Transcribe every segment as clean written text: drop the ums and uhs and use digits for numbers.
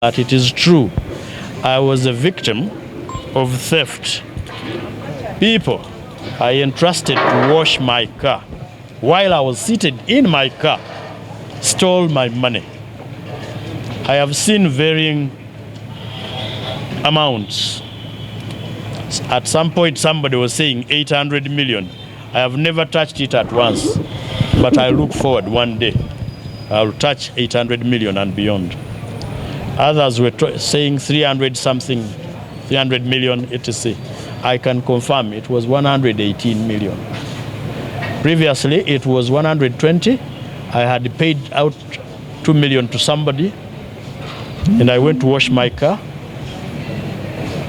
That it is true, I was a victim of theft. People I entrusted to wash my car while I was seated in my car stole my money. I have seen varying amounts. At some point, somebody was saying 800 million. I have never touched it at once, but I look forward one day I'll touch 800 million and beyond. Others were saying 300 something, 300 million, etc. I can confirm it was 118 million. Previously, it was 120. I had paid out 2 million to somebody, and I went to wash my car.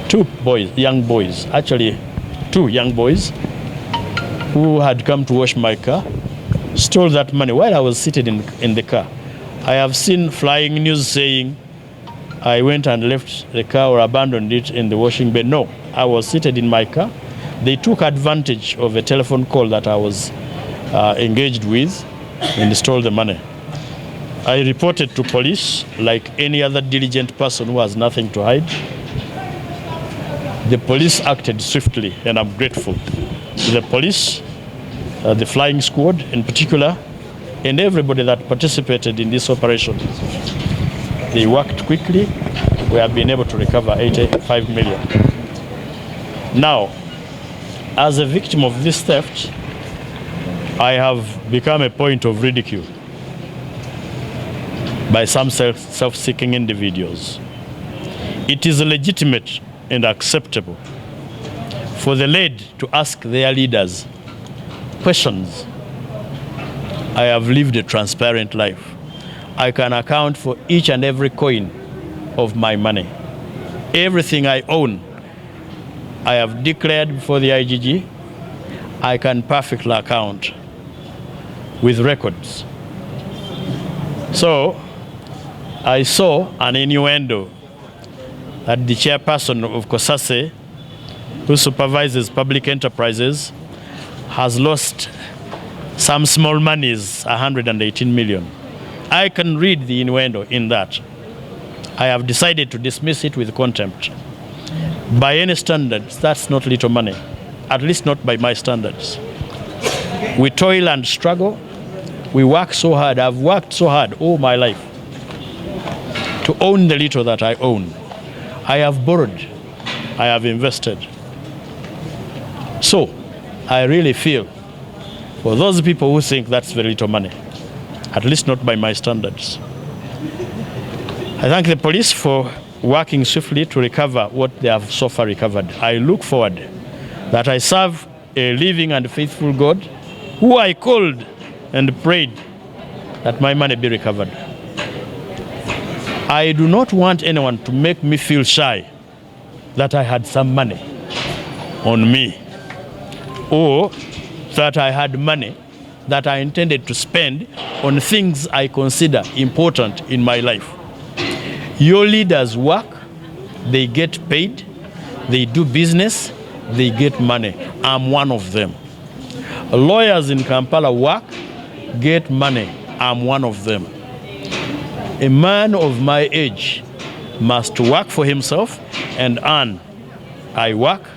Two young boys, who had come to wash my car, stole that money while I was seated in the car. I have seen flying news saying I went and left the car or abandoned it in the washing bay. No, I was seated in my car. They took advantage of a telephone call that I was engaged with and stole the money. I reported to police like any other diligent person who has nothing to hide. The police acted swiftly, and I'm grateful to the police, the flying squad in particular, and everybody that participated in this operation. They worked quickly. We have been able to recover 85 million. Now, as a victim of this theft, I have become a point of ridicule by some self-seeking individuals. It is legitimate and acceptable for the led to ask their leaders questions. I have lived a transparent life. I can account for each and every coin of my money. Everything I own, I have declared before the IGG. I can perfectly account with records. So, I saw an innuendo that the chairperson of COSASE, who supervises public enterprises, has lost some small monies, 118 million. I can read the innuendo in that. I have decided to dismiss it with contempt. By any standards, that's not little money, at least not by my standards. We toil and struggle. We work so hard. I've worked so hard all my life to own the little that I own. I have borrowed. I have invested. So, I really feel for those people who think that's very little money, at least not by my standards. I thank the police for working swiftly to recover what they have so far recovered. I look forward that I serve a living and faithful God who I called and prayed that my money be recovered. I do not want anyone to make me feel shy that I had some money on me, or that I had money that I intended to spend on things I consider important in my life. Your leaders work, they get paid, they do business, they get money. I'm one of them. Lawyers in Kampala work, get money. I'm one of them. A man of my age must work for himself and earn. I work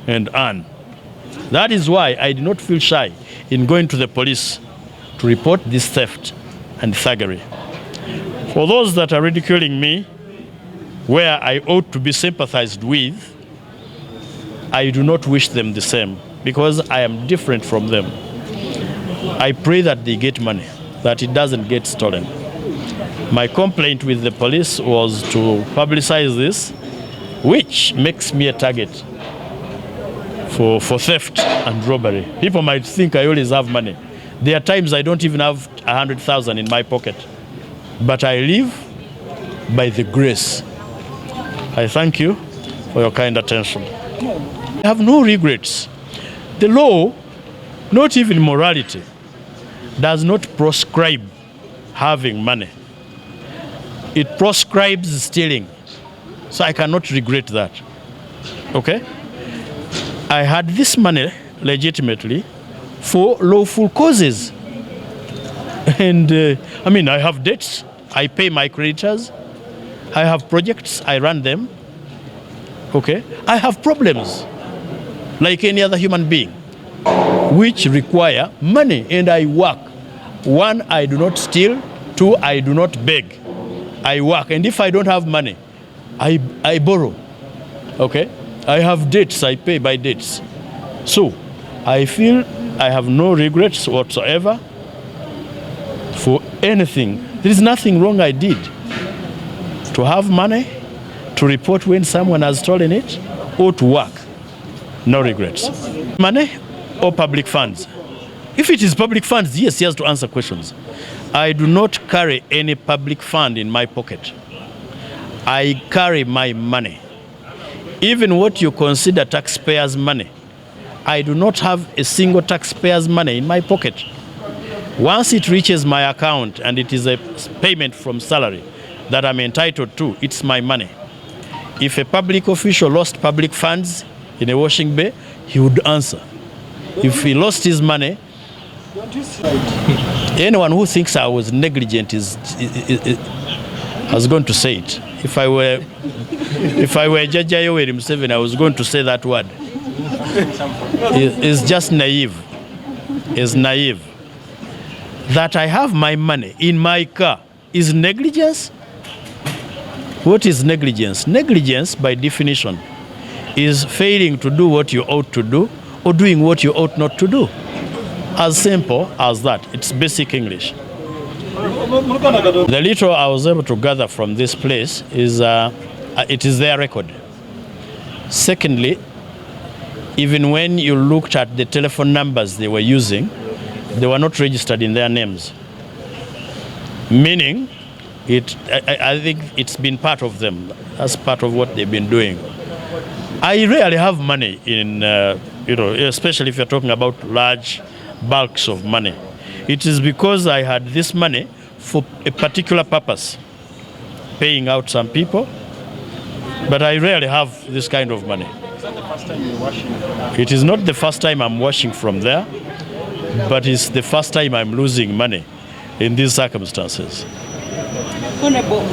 and earn. That is why I do not feel shy in going to the police to report this theft and thuggery. For those that are ridiculing me, where I ought to be sympathized with, I do not wish them the same because I am different from them. I pray that they get money, that it doesn't get stolen. My complaint with the police was to publicize this, which makes me a target for theft and robbery. People might think I always have money. There are times I don't even have 100,000 in my pocket, but I live by the grace. I thank you for your kind attention. I have no regrets. The law, not even morality, does not proscribe having money. It proscribes stealing. So I cannot regret that. Okay? I had this money legitimately for lawful causes. And I have debts. I pay my creditors. I have projects, I run them. Okay? I have problems like any other human being which require money, and I work. One, I do not steal. Two, I do not beg. I work, and if I don't have money, I borrow. Okay? I have debts, I pay by debts. So, I feel I have no regrets whatsoever for anything. There is nothing wrong I did. To have money, to report when someone has stolen it, or to work. No regrets. Money or public funds? If it is public funds, yes, he has to answer questions. I do not carry any public fund in my pocket. I carry my money. Even what you consider taxpayers' money, I do not have a single taxpayer's money in my pocket. Once it reaches my account and it is a payment from salary that I'm entitled to, it's my money. If a public official lost public funds in a washing bay, he would answer. If he lost his money, anyone who thinks I was negligent is going to say it. If I were Judge Yoweri Museveni, I was going to say that word. It's just naive. It's naive. That I have my money in my car is negligence? What is negligence? Negligence, by definition, is failing to do what you ought to do or doing what you ought not to do. As simple as that. It's basic English. The little I was able to gather from this place is it is their record. Secondly, even when you looked at the telephone numbers they were using, they were not registered in their names. Meaning, I think it's been part of them. That's part of what they've been doing. I rarely have money in, especially if you're talking about large bulks of money. It is because I had this money for a particular purpose, paying out some people, but I rarely have this kind of money. Is that the first time you're washing? It is not the first time I'm washing from there, but it's the first time I'm losing money in these circumstances.